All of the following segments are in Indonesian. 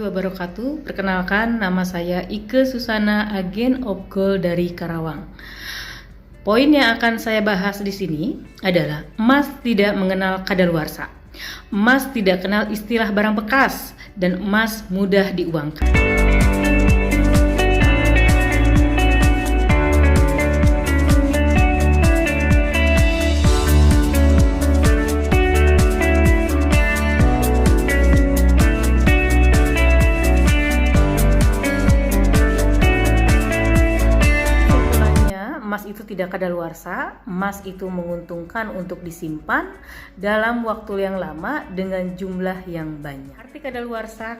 wabarakatuh. Perkenalkan, nama saya Ike Susana, agen of gold dari Karawang. Poin yang akan saya bahas di sini adalah emas tidak mengenal kadaluarsa. Emas tidak kenal istilah barang bekas dan emas mudah diuangkan. Emas itu tidak kadaluarsa, emas itu menguntungkan untuk disimpan dalam waktu yang lama dengan jumlah yang banyak. Arti kadaluarsa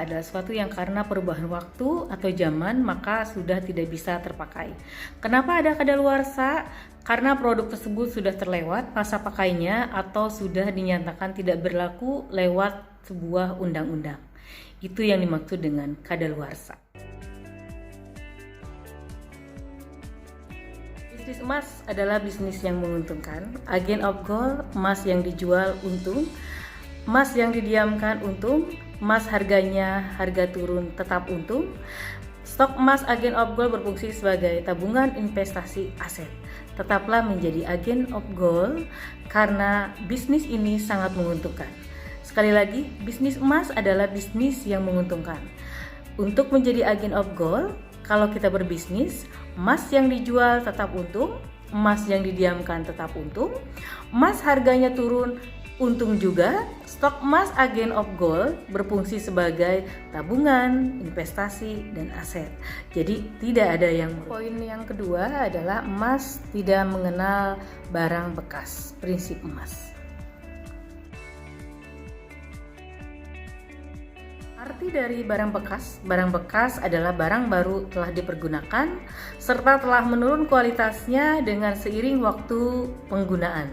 adalah suatu yang karena perubahan waktu atau zaman maka sudah tidak bisa terpakai. Kenapa ada kadaluarsa? Karena produk tersebut sudah terlewat masa pakainya atau sudah dinyatakan tidak berlaku lewat sebuah undang-undang. Itu yang dimaksud dengan kadaluarsa. Bisnis emas adalah bisnis yang menguntungkan. Agen of gold, emas yang dijual untung, emas yang didiamkan untung, emas harga turun tetap untung. Stok emas agen of gold berfungsi sebagai tabungan investasi aset. Tetaplah menjadi agen of gold karena bisnis ini sangat menguntungkan. Sekali lagi, bisnis emas adalah bisnis yang menguntungkan. Untuk menjadi agen of gold, kalau kita berbisnis, emas yang dijual tetap untung, emas yang didiamkan tetap untung, emas harganya turun, untung juga. Stok emas agen of gold berfungsi sebagai tabungan, investasi, dan aset. Jadi tidak ada yang. Poin yang kedua adalah emas tidak mengenal barang bekas, prinsip emas. Arti dari barang bekas adalah barang baru telah dipergunakan serta telah menurun kualitasnya dengan seiring waktu penggunaan.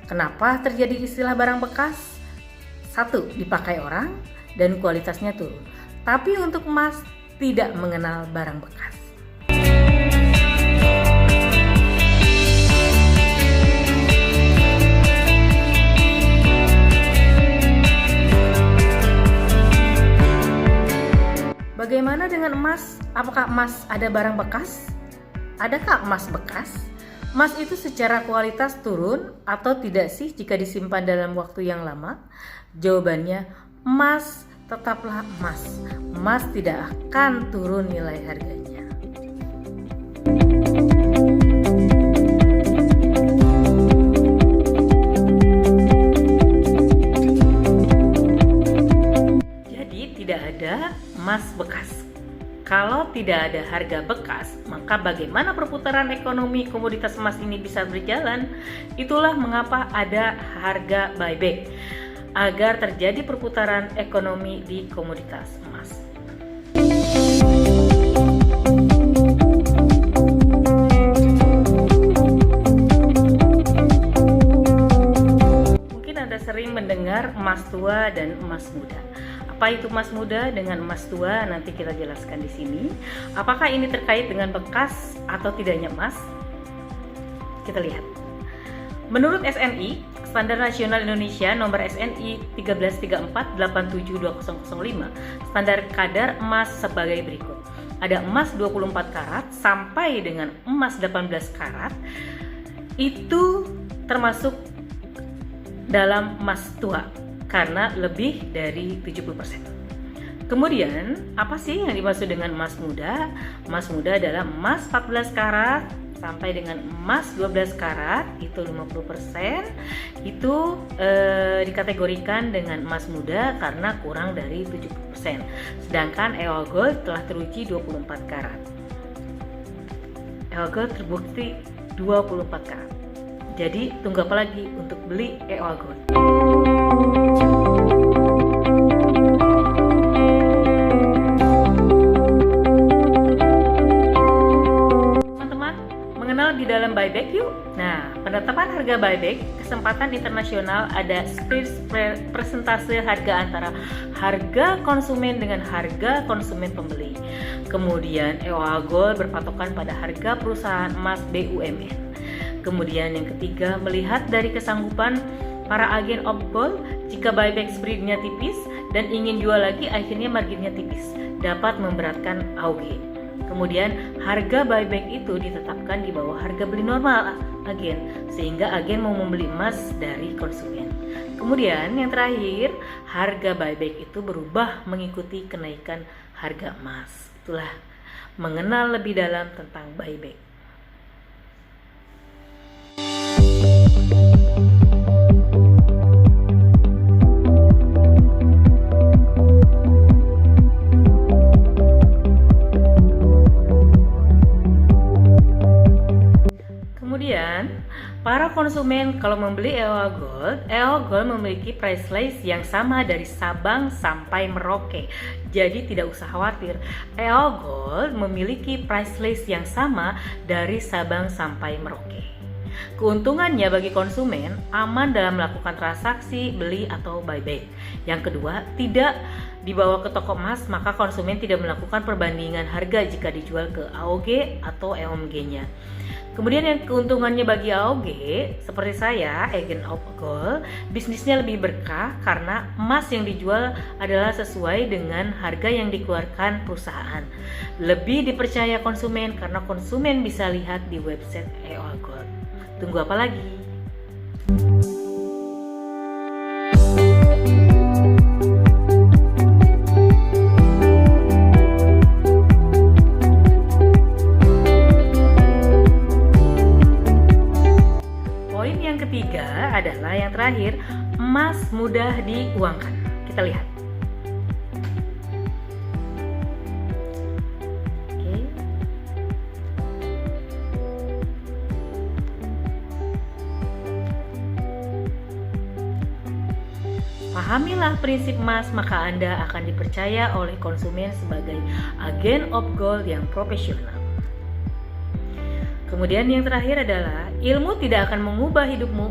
Kenapa terjadi istilah barang bekas? 1. Dipakai orang dan kualitasnya turun. Tapi untuk emas tidak mengenal barang bekas. Bagaimana dengan emas? Apakah emas ada barang bekas? Adakah emas bekas? Emas itu secara kualitas turun atau tidak sih jika disimpan dalam waktu yang lama? Jawabannya, emas tetaplah emas. Emas tidak akan turun nilai harganya. Jadi tidak ada emas bekas. Kalau tidak ada harga bekas, maka bagaimana perputaran ekonomi komoditas emas ini bisa berjalan? Itulah mengapa ada harga buyback, agar terjadi perputaran ekonomi di komoditas emas. Mungkin Anda sering mendengar emas tua dan emas muda. Apa itu emas muda dengan emas tua? Nanti kita jelaskan di sini. Apakah ini terkait dengan bekas atau tidaknya emas? Kita lihat. Menurut SNI, Standar Nasional Indonesia nomor SNI 133487205, standar kadar emas sebagai berikut. Ada emas 24 karat sampai dengan emas 18 karat. Itu termasuk dalam emas tua karena lebih dari 70%. Kemudian, apa sih yang dimaksud dengan emas muda? Emas muda adalah emas 14 karat sampai dengan emas 12 karat, itu 50%. Itu dikategorikan dengan emas muda karena kurang dari 70%. Sedangkan EOL Gold telah teruji 24 karat. EOL Gold terbukti 24 karat. Jadi, tunggu apa lagi untuk beli EOL Gold? Di dalam buyback yuk. Nah, penetapan harga buyback kesempatan internasional ada split persentase harga antara harga konsumen dengan harga konsumen pembeli. Kemudian EOL Gold berpatokan pada harga perusahaan emas BUMN. Kemudian yang ketiga, melihat dari kesanggupan para agen of gold, jika buyback spreadnya tipis dan ingin jual lagi, akhirnya marginnya tipis, dapat memberatkan AOG. Kemudian harga buyback itu ditetapkan di bawah harga beli normal agen, sehingga agen mau membeli emas dari konsumen. Kemudian yang terakhir, harga buyback itu berubah mengikuti kenaikan harga emas. Itulah mengenal lebih dalam tentang buyback. Kemudian, para konsumen kalau membeli EOA Gold memiliki price list yang sama dari Sabang sampai Merauke. Jadi tidak usah khawatir, EOA Gold memiliki price list yang sama dari Sabang sampai Merauke. Keuntungannya bagi konsumen, aman dalam melakukan transaksi beli atau buyback. Yang kedua, tidak dibawa ke toko emas, maka konsumen tidak melakukan perbandingan harga jika dijual ke AOG atau EOMG-nya. Kemudian yang keuntungannya bagi AOG, seperti saya, Agent of Gold, bisnisnya lebih berkah karena emas yang dijual adalah sesuai dengan harga yang dikeluarkan perusahaan. Lebih dipercaya konsumen karena konsumen bisa lihat di website EOA Gold. Tunggu apa lagi? Poin yang ketiga adalah yang terakhir, emas mudah diuangkan. Kita lihat. Pahamilah prinsip emas, maka Anda akan dipercaya oleh konsumen sebagai agen of gold yang profesional. Kemudian yang terakhir adalah ilmu tidak akan mengubah hidupmu,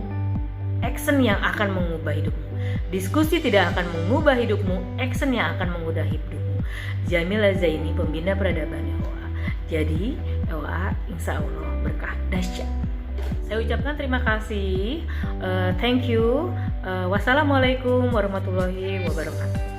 action yang akan mengubah hidupmu. Diskusi tidak akan mengubah hidupmu, action yang akan mengubah hidupmu. Jamila Zaini, pembina peradaban EOA. Jadi EOA insya Allah berkah dahsyat. Saya ucapkan terima kasih, thank you. Wassalamualaikum warahmatullahi wabarakatuh.